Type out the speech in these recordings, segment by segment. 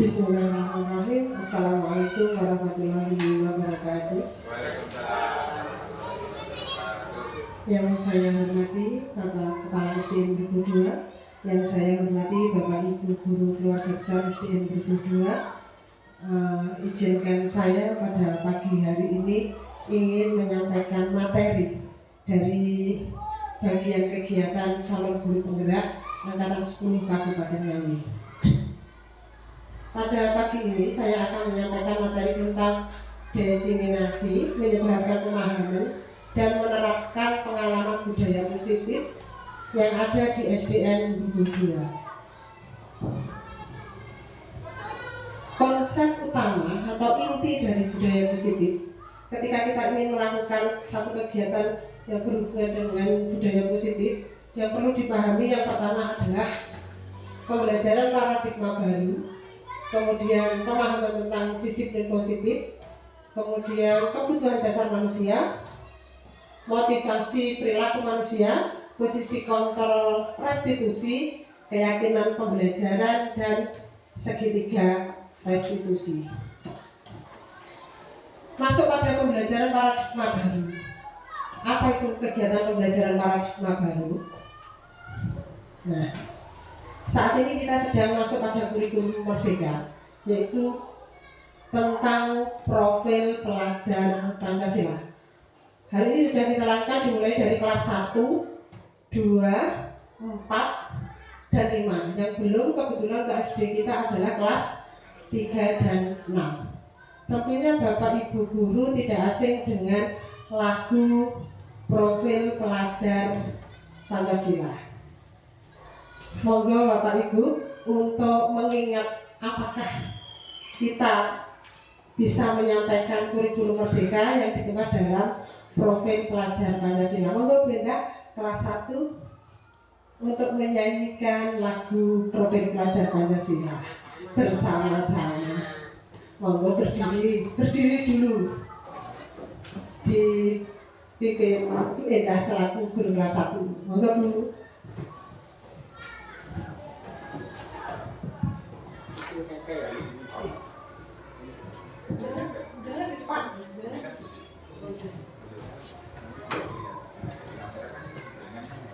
Bismillahirrahmanirrahim. Assalamualaikum warahmatullahi wabarakatuh. Yang saya hormati Bapak Kepala SDN Brebes 2, yang saya hormati Bapak Ibu Guru Keluarga Besar SDN Brebes 2, izinkan saya pada pagi hari ini ingin menyampaikan materi dari bagian kegiatan calon guru penggerak angkatan 10 Kabupaten Ngawi. Pada pagi ini saya akan menyampaikan materi tentang diseminasi, menyebarkan pemahaman dan menerapkan pengalaman budaya positif yang ada di SDN Brebes 2. Konsep utama atau inti dari budaya positif ketika kita ingin melakukan satu kegiatan yang berhubungan dengan budaya positif, yang perlu dipahami yang pertama adalah pembelajaran paradigma baru, kemudian pemahaman tentang disiplin positif, kemudian kebutuhan dasar manusia, motivasi perilaku manusia, posisi kontrol restitusi, keyakinan pembelajaran, dan segitiga restitusi. Masuk pada pembelajaran paradigma baru. Apa itu kegiatan pembelajaran paradigma baru? Nah, saat ini kita sedang masuk pada kurikulum merdeka, yaitu tentang profil pelajar Pancasila. Hal ini sudah kita lakukan dimulai dari kelas 1, 2, 4, dan 5. Yang belum kebetulan ke SD kita adalah kelas 3 dan 6. Tentunya Bapak Ibu Guru tidak asing dengan lagu profil pelajar Pancasila. Semoga Bapak Ibu untuk mengingat apakah kita bisa menyampaikan kurikulum merdeka yang dikemas dalam profil pelajar Pancasila. Monggo Benda kelas 1 untuk menyanyikan lagu profil pelajar Pancasila bersama-sama. Monggo berdiri dulu. Dipimpin Bu Endah selaku guru kelas 1. Monggo Bu.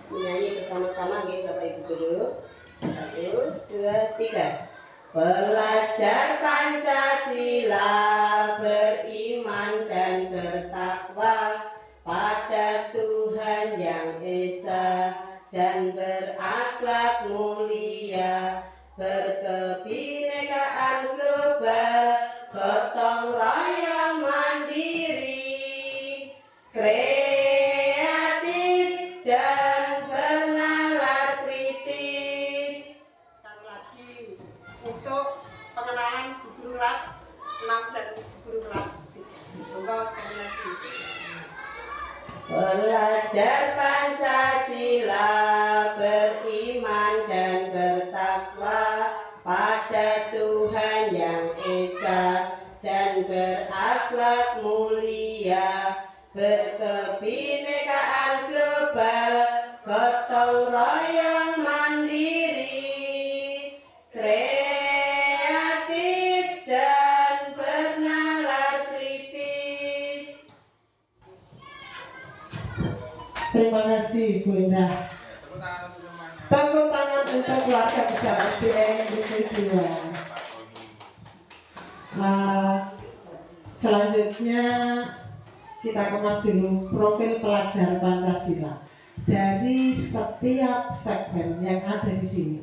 Menyanyi bersama-sama nih Bapak Ibu Guru. 1, 2, 3. Belajar Pancasila, beriman dan bertakwa pada Tuhan Yang Esa dan berakhlak mulia, berkebinekaan global, gotong royong mandiri, kreatif dan bernalar kritis. Sekali lagi untuk pengenalan guru kelas 6 dan guru kelas 3. Monggo sekali lagi. Belajar Pancasila, beriman dan bertakwa pada Tuhan Yang Esa dan berakhlak mulia, berkebinekaan global, gotong royong mandiri, kreatif dan bernalar kritis. Terima kasih Bu Endah. Tepuk tangan untuk keluarga besar SDN Brebes 2. Selanjutnya kita kemas dulu profil pelajar Pancasila dari setiap segmen yang ada di sini.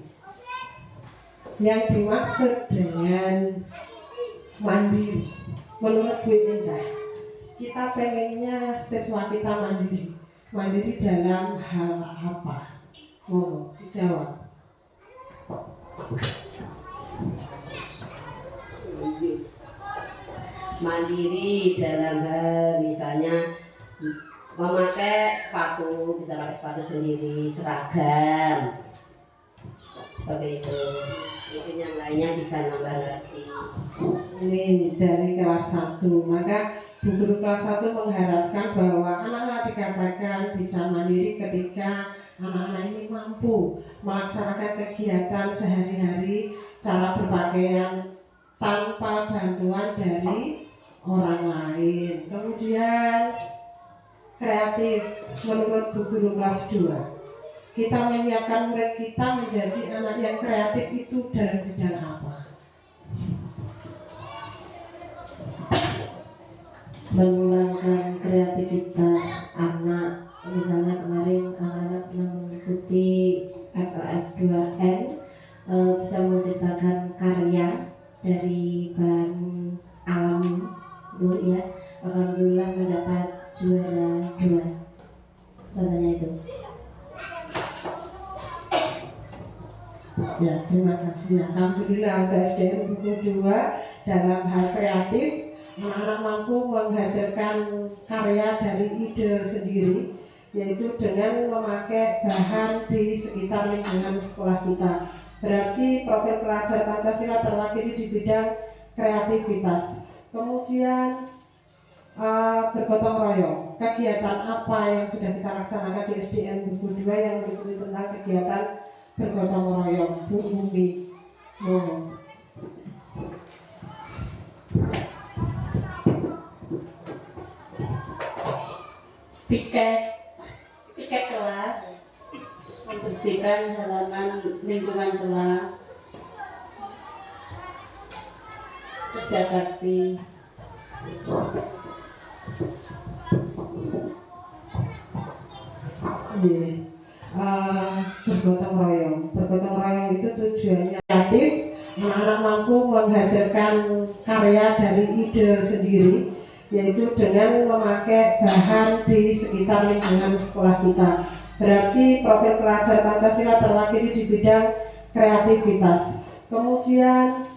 Yang dimaksud dengan mandiri, menurut Bu Endah, kita pengennya siswa kita mandiri. Mandiri dalam hal apa? Oh, dijawab. Mandiri dalam hal misalnya memakai sepatu, bisa pakai sepatu sendiri, seragam, seperti itu. Mungkin yang lainnya bisa nambah lagi. Ini dari kelas 1, maka guru kelas 1 mengharapkan bahwa anak-anak dikatakan bisa mandiri ketika anak-anak ini mampu melaksanakan kegiatan sehari-hari, cara berpakaian tanpa bantuan dari orang lain. Kemudian kreatif, menurut Bu Guru kelas 2, kita menyiapkan murid kita menjadi anak yang kreatif itu dalam bidang apa? Mengembangkan kreativitas anak. Misalnya kemarin anak-anak pernah mengikuti FLS 2N, bisa menciptakan karya dari bahan alami itu ya. Alhamdulillah mendapat juara 2. Contohnya itu. Ya, terima kasih. Alhamdulillah untuk SDN buku 2 dalam hal kreatif, anak-anak mampu menghasilkan karya dari ide sendiri, yaitu dengan memakai bahan di sekitar lingkungan sekolah kita. Berarti profil pelajar Pancasila terwakili di bidang kreativitas. Kemudian bergotong royong. Kegiatan apa yang sudah kita laksanakan di SDN buku 2 yang meliputi tentang kegiatan bergotong royong? Bu Umi. Piket kelas, membersihkan halaman lingkungan kelas, kerja bakti. Bergotong royong. Bergotong royong itu tujuannya kreatif, anak-anak mampu menghasilkan karya dari ide sendiri, yaitu dengan memakai bahan di sekitar lingkungan sekolah kita. Berarti profil pelajar Pancasila terwakili di bidang kreativitas. Kemudian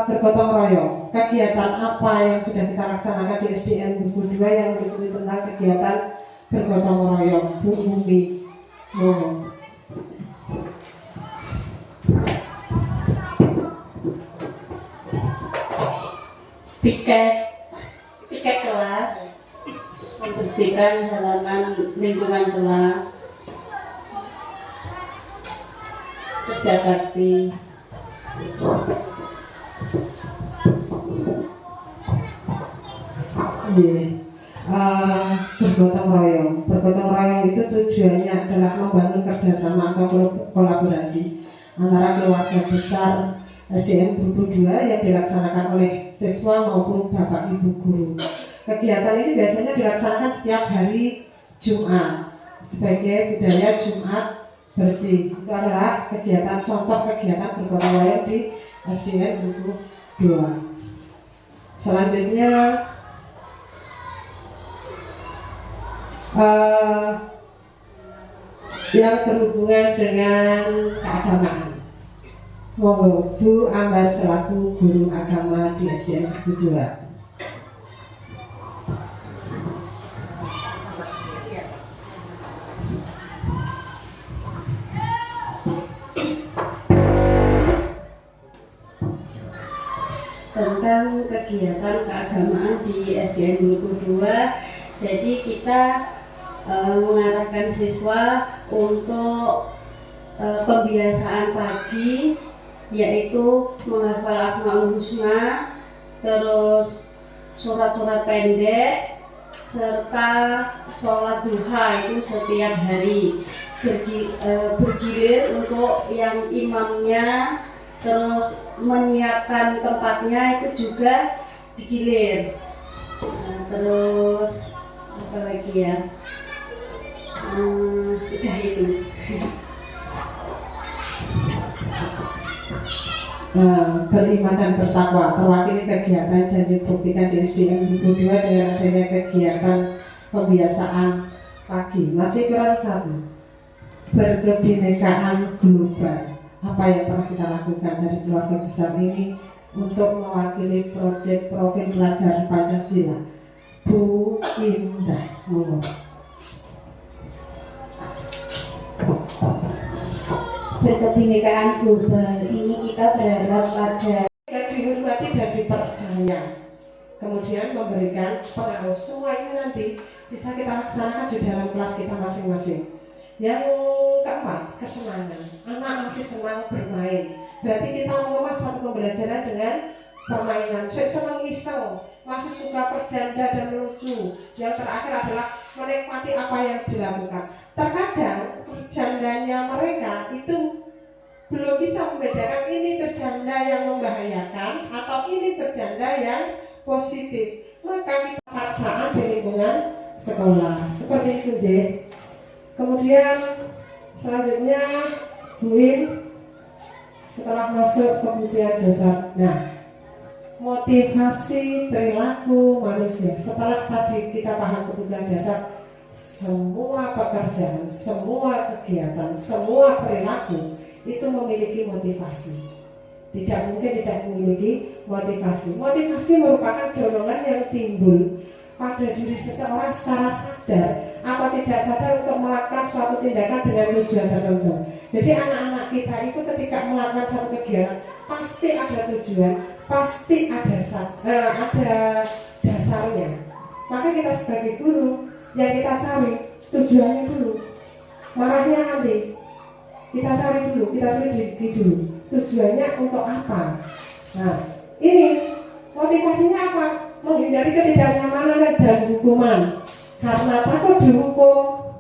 bergotong royong. Kegiatan apa yang sudah kita laksanakan di SDN buku 2 yang meliputi tentang kegiatan bergotong royong? Bu Umi. Piket kelas, membersihkan halaman lingkungan kelas, kerja bakti. Bergotong royong. Bergotong royong itu tujuannya adalah membangun kerjasama atau kolaborasi antara keluarga besar SDN buku 2 yang dilaksanakan oleh siswa maupun bapak ibu guru. Kegiatan ini biasanya dilaksanakan setiap hari Jumat sebagai budaya Jumat bersih. Itu adalah kegiatan, contoh kegiatan bergotong royong di SDN buku 2. Selanjutnya yang berhubungan dengan keagamaan. Monggo Bu Ambar selaku guru agama di SDN buku 2. Tentang kegiatan keagamaan di SDN buku 2. Jadi kita mengarahkan siswa untuk pembiasaan pagi, yaitu menghafal Asmaul Husna, terus surat-surat pendek, serta sholat duha itu setiap hari. Bergilir untuk yang imamnya, terus menyiapkan tempatnya itu juga digilir. Terus apa lagi ya? Udah itu. Beriman dan bertakwa terwakili kegiatan dan dibuktikan di SDN buku 2 dengan adanya kegiatan pembiasaan pagi. Masih kurang satu, berkebinekaan global. Apa yang pernah kita lakukan dari keluarga besar ini untuk mewakili proyek profil pelajar Pancasila? Bu Indah, Berkebinekaan global ini kita berharap pada dihormati dan dipercaya, kemudian memberikan pengaruh. Semua ini nanti bisa kita laksanakan di dalam kelas kita masing-masing. Yang keempat, kesenangan. Anak masih senang bermain. Berarti kita mengemas satu pembelajaran dengan permainan. Saya senang iseng, masih suka bercanda dan lucu. Yang terakhir adalah menikmati apa yang dilakukan. Terkadang bercandanya mereka itu belum bisa membedakan ini bercanda yang membahayakan atau ini bercanda yang positif. Maka kita paksaan di lingkungan sekolah seperti itu, J. Kemudian selanjutnya Buin setelah masuk kemudian dosa. Nah, motivasi perilaku manusia. Setelah tadi kita paham kebutuhan dasar, semua pekerjaan, semua kegiatan, semua perilaku itu memiliki motivasi. Tidak mungkin tidak memiliki motivasi. Motivasi merupakan dorongan yang timbul pada diri seseorang secara sadar atau tidak sadar untuk melakukan suatu tindakan dengan tujuan tertentu. Jadi anak-anak kita itu ketika melakukan satu kegiatan pasti ada tujuan, pasti ada dasarnya. Maka kita sebagai guru yang kita cari tujuannya dulu. Marahnya nanti kita cari dulu, kita selidiki dulu. Tujuannya untuk apa? Nah, ini motivasinya apa? Menghindari ketidaknyamanan dan hukuman. Karena takut dihukum,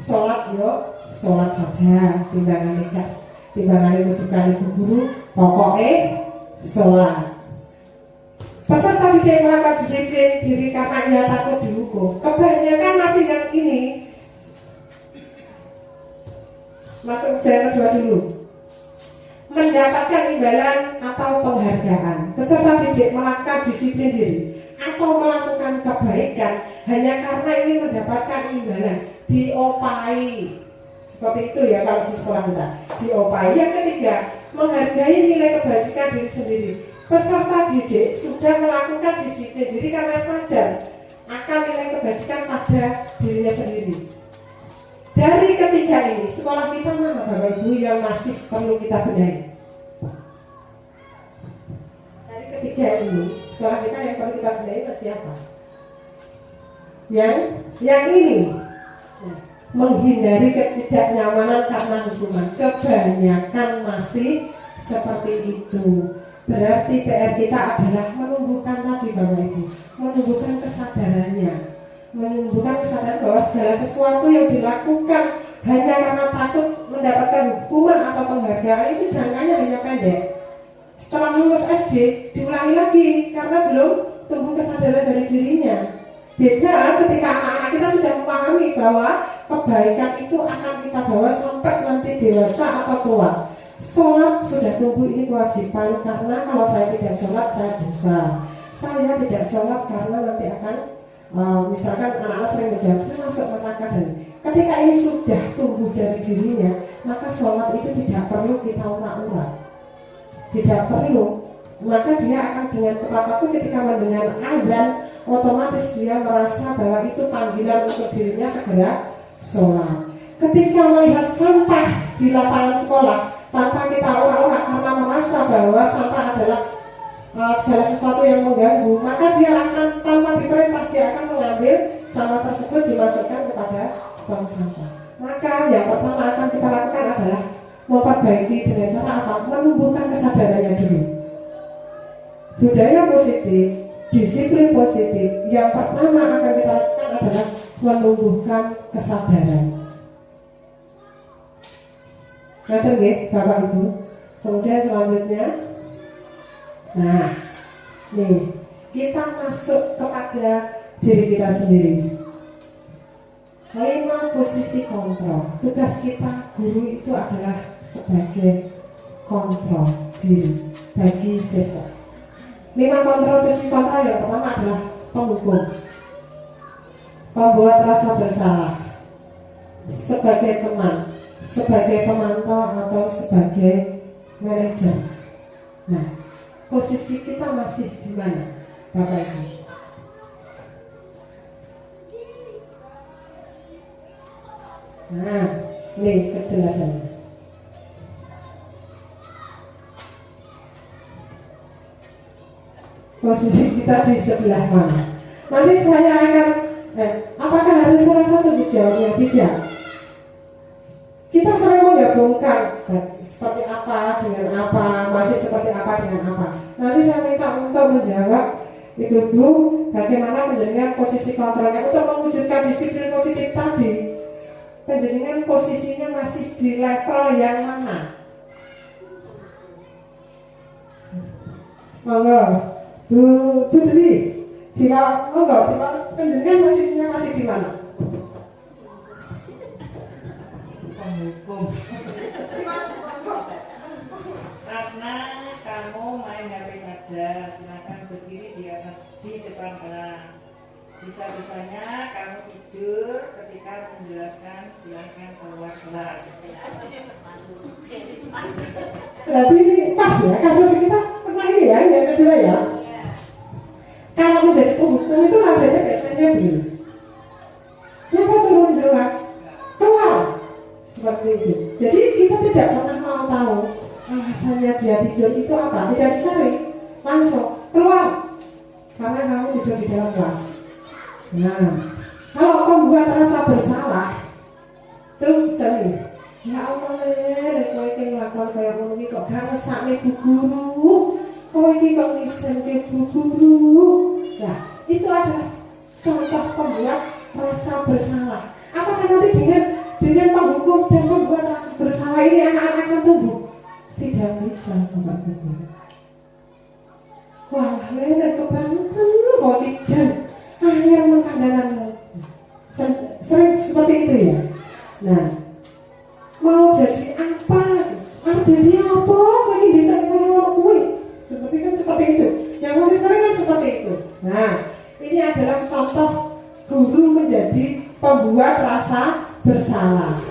sholat yuk, sholat saja, timbangan bukan ibu guru, pokoknya sholat. Peserta didik melakukan disiplin diri karena ia takut dihukum. Kebanyakan masih yang ini. Masuk yang kedua dulu. Mendapatkan imbalan atau penghargaan. Peserta didik melakukan disiplin diri atau melakukan kebaikan hanya karena ingin mendapatkan imbalan, diopai. Seperti itu ya kalau di sekolah kita, diopai. Yang ketiga, menghargai nilai kebajikan diri sendiri. Peserta didik sudah melakukan disiplin diri karena sadar akan nilai kebajikan pada dirinya sendiri. Dari ketiga ini, sekolah kita mana Bapak Ibu yang masih perlu kita benahi? Dari ketiga ini, sekolah kita yang perlu kita benahi masih apa? Yang ini, menghindari ketidaknyamanan karena hukuman. Kebanyakan masih seperti itu. Berarti PR kita adalah menumbuhkan tadi Bapak Ibu, menumbuhkan kesadarannya. Menumbuhkan kesadaran bahwa segala sesuatu yang dilakukan hanya karena takut mendapatkan hukuman atau penghargaan itu jangkanya hanya pendek. Setelah lulus SD diulangi lagi karena belum tumbuh kesadaran dari dirinya. Beda ketika anak-anak kita sudah memahami bahwa kebaikan itu akan kita bawa sampai nanti dewasa atau tua. Sholat sudah tumbuh ini kewajiban karena kalau saya tidak sholat saya dosa. Saya tidak sholat karena nanti akan misalkan anak-anak sering menjawab saya masuk neraka, dan ketika ini sudah tumbuh dari dirinya, maka sholat itu tidak perlu kita urak-urak, tidak perlu. Maka dia akan dengan tepat waktu ketika mendengar azan, otomatis dia merasa bahwa itu panggilan untuk dirinya segera sholat. Ketika melihat sampah di lapangan sekolah tanpa kita urak-urak karena merasa bahwa sampah adalah segala sesuatu yang mengganggu, maka dia akan tanpa diperintah dia akan mengambil sampah tersebut dimasukkan kepada tong sampah. Maka yang pertama akan kita lakukan adalah memperbaiki dengan cara apa? Menumbuhkan kesadarannya dulu. Budaya positif, disiplin positif. Yang pertama akan kita lakukan adalah menumbuhkan kesadaran. Ngerti nggih, Bapak Ibu? Kemudian selanjutnya, nah, nih kita masuk kepada diri kita sendiri. 5 posisi kontrol. Tugas kita guru itu adalah sebagai kontrol diri bagi siswa. 5 posisi kontrol yang pertama adalah penghukum, pembuat rasa bersalah, sebagai teman, sebagai pemantau atau sebagai manajer. Nah, posisi kita masih di mana, Bapak Ibu? Nah, ini kejelasannya. Posisi kita di sebelah mana? Nanti saya akan, apakah harus salah satu dijawabnya? Tidak. kita sering menggabungkan seperti apa dengan apa, masih seperti apa dengan apa. Nanti saya minta untuk menjawab itu Bu, bagaimana penjaringan posisi kontrolnya untuk mewujudkan disiplin positif tadi. Penjaringan posisinya masih di level yang mana? Monggo, Bu Dwi, penjaringan posisinya masih di mana? Hukum. Karena kamu main HP saja, silakan berdiri di depan kelas. Bisa-bisanya kamu tidur ketika menjelaskan, silakan keluar kelas. Berarti ini pas ya, kasus kita pernah ini ya, yang kedua ya. Kalau menjadi penghukum itu nadanya biasanya begini. Kenapa turun jelas? Keluar. Seperti itu. Jadi kita tidak pernah mau tahu alasannya dia tidur itu apa. Tidak dicari, langsung keluar. Karena kamu tidur di dalam kelas. Nah, kalau membuat rasa bersalah, tuh cari. Ya Allah, kau ini melakukan kayak begini kok gak ngesaknya Bu Guru. Kau ini kok ngisen ke Bu Guru. Nah, itu adalah contoh pembuat rasa bersalah. Apakah nanti dengan menghukum dan membuat rasa bersalah ini anak-anak akan tumbuh? Tidak bisa, Bapak Ibu. Wah, lele kebangetan kok tijan. Yang mengandalkan sering seperti itu ya. Nah, mau jadi apa? Artinya apa? Lagi bisa ngomong seperti itu. Yang masih sering kan seperti itu. Nah, ini adalah contoh guru menjadi pembuat rasa bersalah.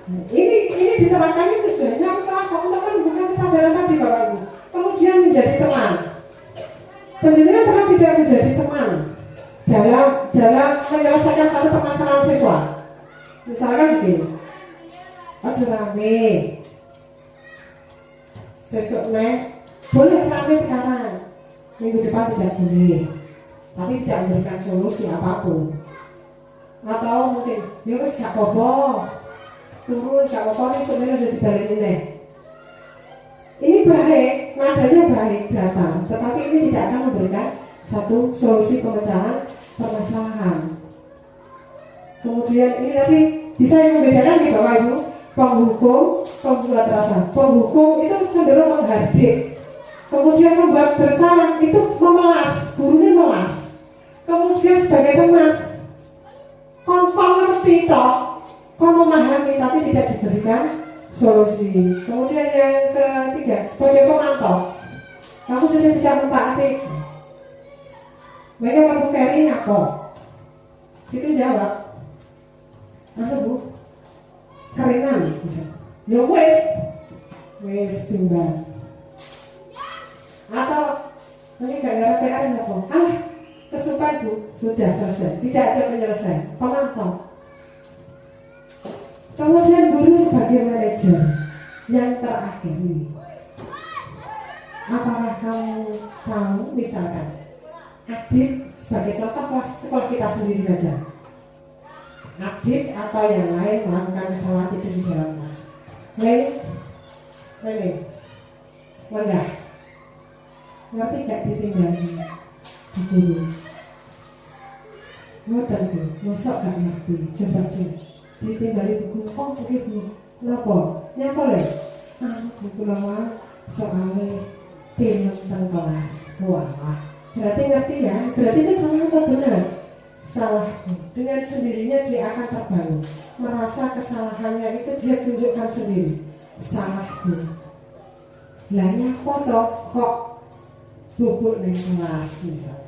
Nah, ini diterapkan tujuannya untuk apa? Untuk menumbuhkan kesadaran tadi Bapak Ibu. Kemudian menjadi teman. Penjenengan pernah tidak menjadi teman dalam menyelesaikan satu permasalahan siswa. Misalkan begini, aja rame, sesuk boleh rame sekarang, minggu depan tidak boleh, tapi tidak memberikan solusi apapun. Atau mungkin, ya wis gak apa-apa, turun gak apa-apa nih sebenarnya jadi balik ini. Ini baik, nadanya baik datang, tetapi ini tidak akan memberikan satu solusi pemecahan permasalahan. Kemudian ini tadi bisa yang membedakan nih Bapak Ibu, penghukum, pembuat rasa. Penghukum itu cenderung menghardik. Kemudian membuat bersalah itu memelas, gurunya memelas. Kemudian sebagai teman, kau ngerti toh, kau memahami tapi tidak diberikan solusi. Kemudian yang ketiga, sebagai pemantau, kamu sudah tidak mentaati. Mereka kamu carry apa? Situ jawab, Bu, keringan bisa. Ya wes timbang. Atau ini gak ada PR apa? Kesukaan Bu, sudah selesai. Tidak ada penyelesaian. Pemantau. Kemudian guru sebagai manajer yang terakhir ini. Apakah kamu tahu misalkan Adit sebagai contoh sekolah kita sendiri saja. Adit atau yang lain melakukan kesalahan tidur di dalam kelas. Mana? Ngerti gak ditinggali di guru? Ngoten tuh, mosok gak ngerti. Coba ditinggali buku. Oh begitu. Kenapa? Nyapa le? Buku lama soalnya tim tentang kelas. Wah. Berarti ngerti ya, berarti itu salah atau benar? Salah. Dengan sendirinya dia akan terbangun. Merasa kesalahannya itu dia tunjukkan sendiri. Salah tuh. Lahnya foto kok bubuk nih kelas misalnya.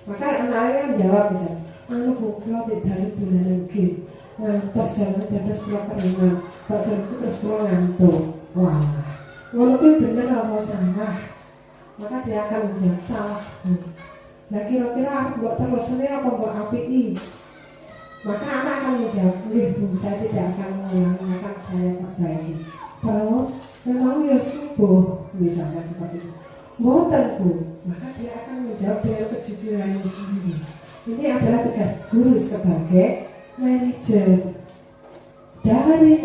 Maka anaknya kan jawab misalnya, Bu, kalau dari bulan lagi ngantos jangan terus pulang keringan, badanku terus pulang ngantuk. Wah, walaupun benar atau salah, maka dia akan menjawab salah. Nah kira-kira aku buat terusnya apa buat API? Maka anak akan menjawab, Bu, saya tidak akan mengulangi, akan saya perbaiki. Terus memang ya subuh, misalkan seperti itu. Mboten Bu, maka dia akan menjawab dengan kejujuran sendiri. Ini adalah tugas guru sebagai manajer. dari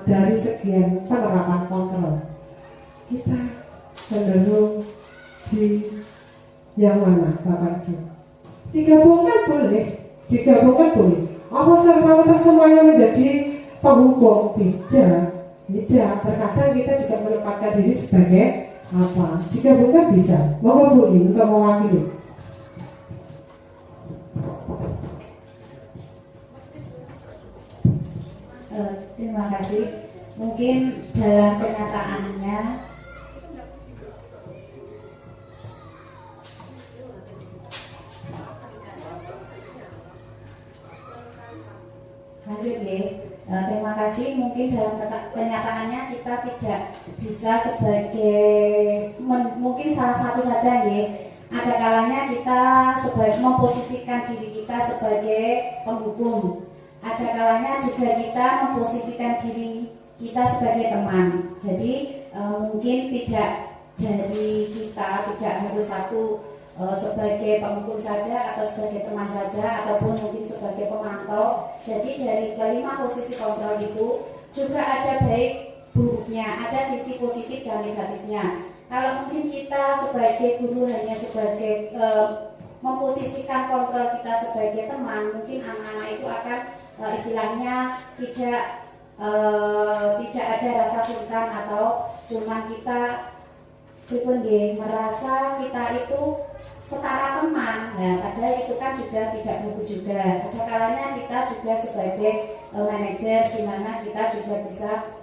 dari sekian penerapan kontrol, kita cenderung di yang mana Bapak Ibu? Digabungkan boleh. Apa serta-merta semuanya menjadi penghukum? Tidak. Terkadang kita juga menempatkan diri sebagai apa? Digabungkan bisa. Mau Bu untuk mewakili. Terima kasih. Mungkin dalam kenyataannya lanjut ya. Terima kasih. Mungkin dalam kenyataannya kita tidak bisa mungkin salah satu saja ya. Ada kalanya kita memposisikan diri kita sebagai penghukum. Ada kalanya juga kita memposisikan diri kita sebagai teman. Jadi mungkin tidak dari kita tidak harus sebagai penghukum saja atau sebagai teman saja ataupun mungkin sebagai pemantau. Jadi dari kelima posisi kontrol itu juga ada baik buruknya, ada sisi positif dan negatifnya. Kalau mungkin kita sebagai guru hanya sebagai memposisikan kontrol kita sebagai teman, mungkin anak-anak itu akan istilahnya tidak ada rasa sungkan atau cuman kita merasa kita itu setara teman. Nah, padahal itu kan juga tidak bagus juga. Ada kalanya kita juga sebagai manajer di mana kita juga bisa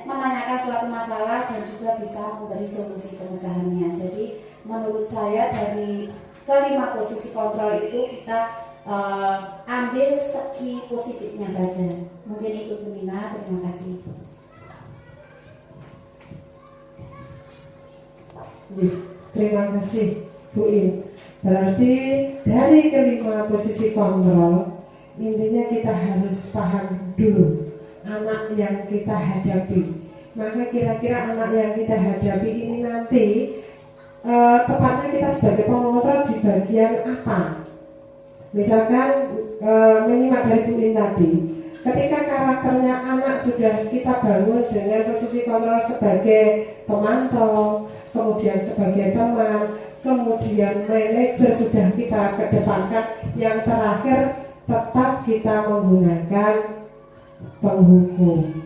menanyakan suatu masalah dan juga bisa memberi solusi pemecahannya. Jadi menurut saya dari kelima posisi kontrol itu kita ambil segi positifnya saja. Mungkin itu Bu Nina, terima kasih. Terima kasih Bu In. Berarti dari kelima posisi kontrol, intinya kita harus paham dulu anak yang kita hadapi. Maka kira-kira anak yang kita hadapi ini nanti tepatnya kita sebagai pengontrol di bagian apa? Misalkan menyimak dari Bu In tadi, ketika karakternya anak sudah kita bangun dengan posisi kontrol sebagai pemantau, kemudian sebagai teman, kemudian manajer sudah kita kedepankan, yang terakhir tetap kita menggunakan penghukum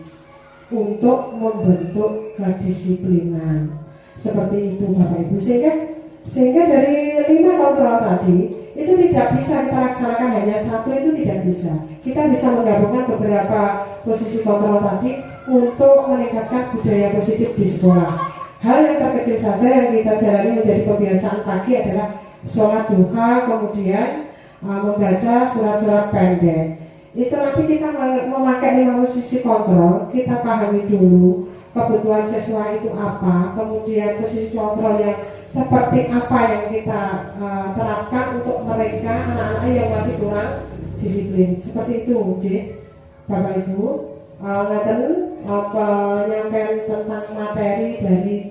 untuk membentuk kedisiplinan. Seperti itu Bapak Ibu, sehingga dari 5 kontrol tadi itu tidak bisa kita laksanakan hanya satu, itu tidak bisa. Kita bisa menggabungkan beberapa posisi kontrol tadi untuk meningkatkan budaya positif di sekolah. Hal yang terkecil saja yang kita jalani menjadi kebiasaan pagi adalah sholat duha, kemudian membaca surat-surat pendek. Itu nanti kita memakai 5 posisi kontrol, kita pahami dulu kebutuhan siswa itu apa, kemudian posisi kontrol yang seperti apa yang kita terapkan untuk mereka anak-anak yang masih kurang disiplin. Seperti itu, Bapak Ibu. Penyampaian tentang materi dari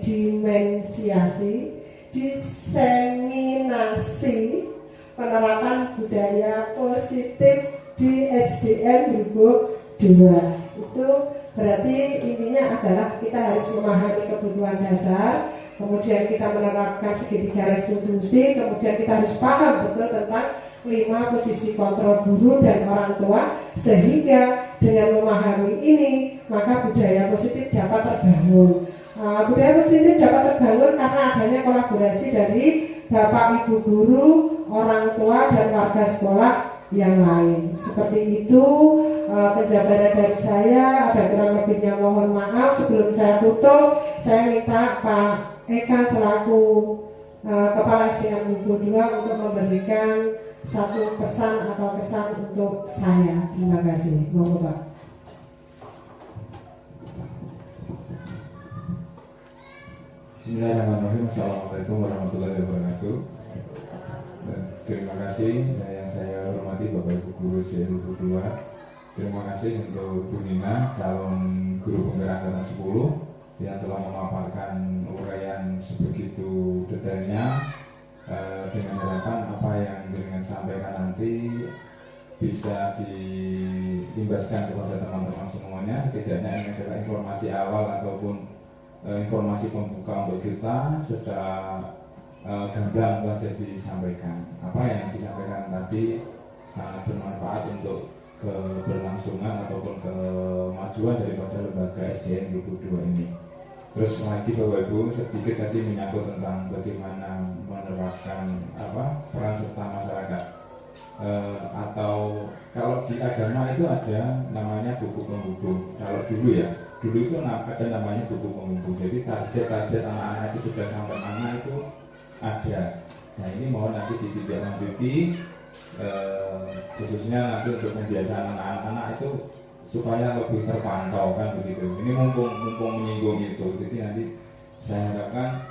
diseminasi penerapan budaya positif di SDN Group 2. Itu berarti intinya adalah kita harus memahami kebutuhan dasar, kemudian kita menerapkan segitiga restitusi, kemudian kita harus paham betul tentang 5 posisi kontrol guru dan orang tua, sehingga dengan memahami ini maka budaya positif dapat terbangun. Budaya positif dapat terbangun karena adanya kolaborasi dari Bapak Ibu guru, orang tua dan warga sekolah yang lain. Seperti itu penjabaran dari saya. Ada kurang lebihnya mohon maaf. Sebelum saya tutup, saya minta Pak Eka selaku Kepala SDN Group 2 untuk memberikan satu pesan atau kesan untuk saya. Terima kasih. Monggo Pak. Bismillahirrahmanirrahim. Assalamualaikum warahmatullahi wabarakatuh. Dan terima kasih yang saya hormati Bapak Ibu Guru SDN Group 2. Terima kasih untuk Bu Nina, calon guru penggerak angkatan 10 yang telah memaparkan uraian sebegitu detailnya, dengan harapan apa yang dengan sampaikan nanti bisa diimbaskan kepada teman-teman semuanya. Setidaknya ini adalah informasi awal ataupun informasi pembuka untuk kita secara gamblang saja disampaikan. Apa yang disampaikan tadi sangat bermanfaat untuk keberlangsungan ataupun kemajuan daripada lembaga SDN 22 ini. Terus lagi Bapak Ibu sedikit tadi menyangkut tentang bagaimana menerapkan peran serta masyarakat atau kalau di agama itu ada namanya buku penghubung. Kalau dulu itu ada namanya buku penghubung. Jadi target anak-anak itu sudah sampai mana itu ada. Nah ini mohon nanti ditindaklanjuti khususnya nanti untuk pembiasaan anak-anak itu supaya lebih terpantau kan begitu. Ini mumpung menyinggung itu, jadi nanti saya harapkan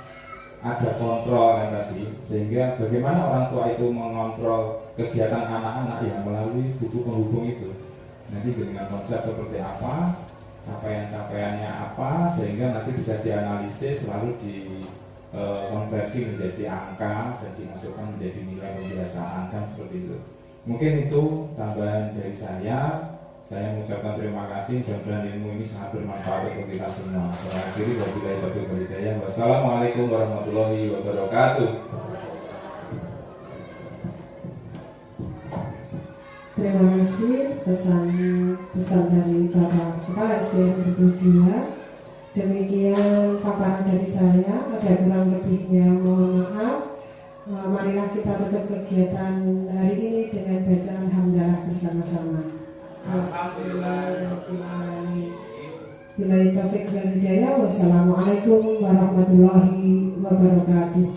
ada kontrol kan tadi, sehingga bagaimana orang tua itu mengontrol kegiatan anak-anak yang melalui buku penghubung itu. Nanti dengan konsep seperti apa, capaian-capaiannya apa, sehingga nanti bisa dianalisis lalu dikonversi menjadi angka dan dimasukkan menjadi nilai pembiasaan kan seperti itu. Mungkin itu tambahan dari saya. Saya mengucapkan terima kasih dan ilmu ini sangat bermanfaat untuk kita semua. Saya akhiri wabillahi taufiq wal hidayah. Wassalamualaikum warahmatullahi wabarakatuh. Terima kasih pesan dari Bapak Kepala SDN 22. Demikian paparan dari saya. Ada kurang lebihnya mohon maaf. Marilah kita tutup kegiatan hari ini dengan bacaan hamdalah bersama-sama. Alhamdulillahirrahmanirrahim. Billahi taufiq wal hidayah. Wassalamualaikum warahmatullahi wabarakatuh.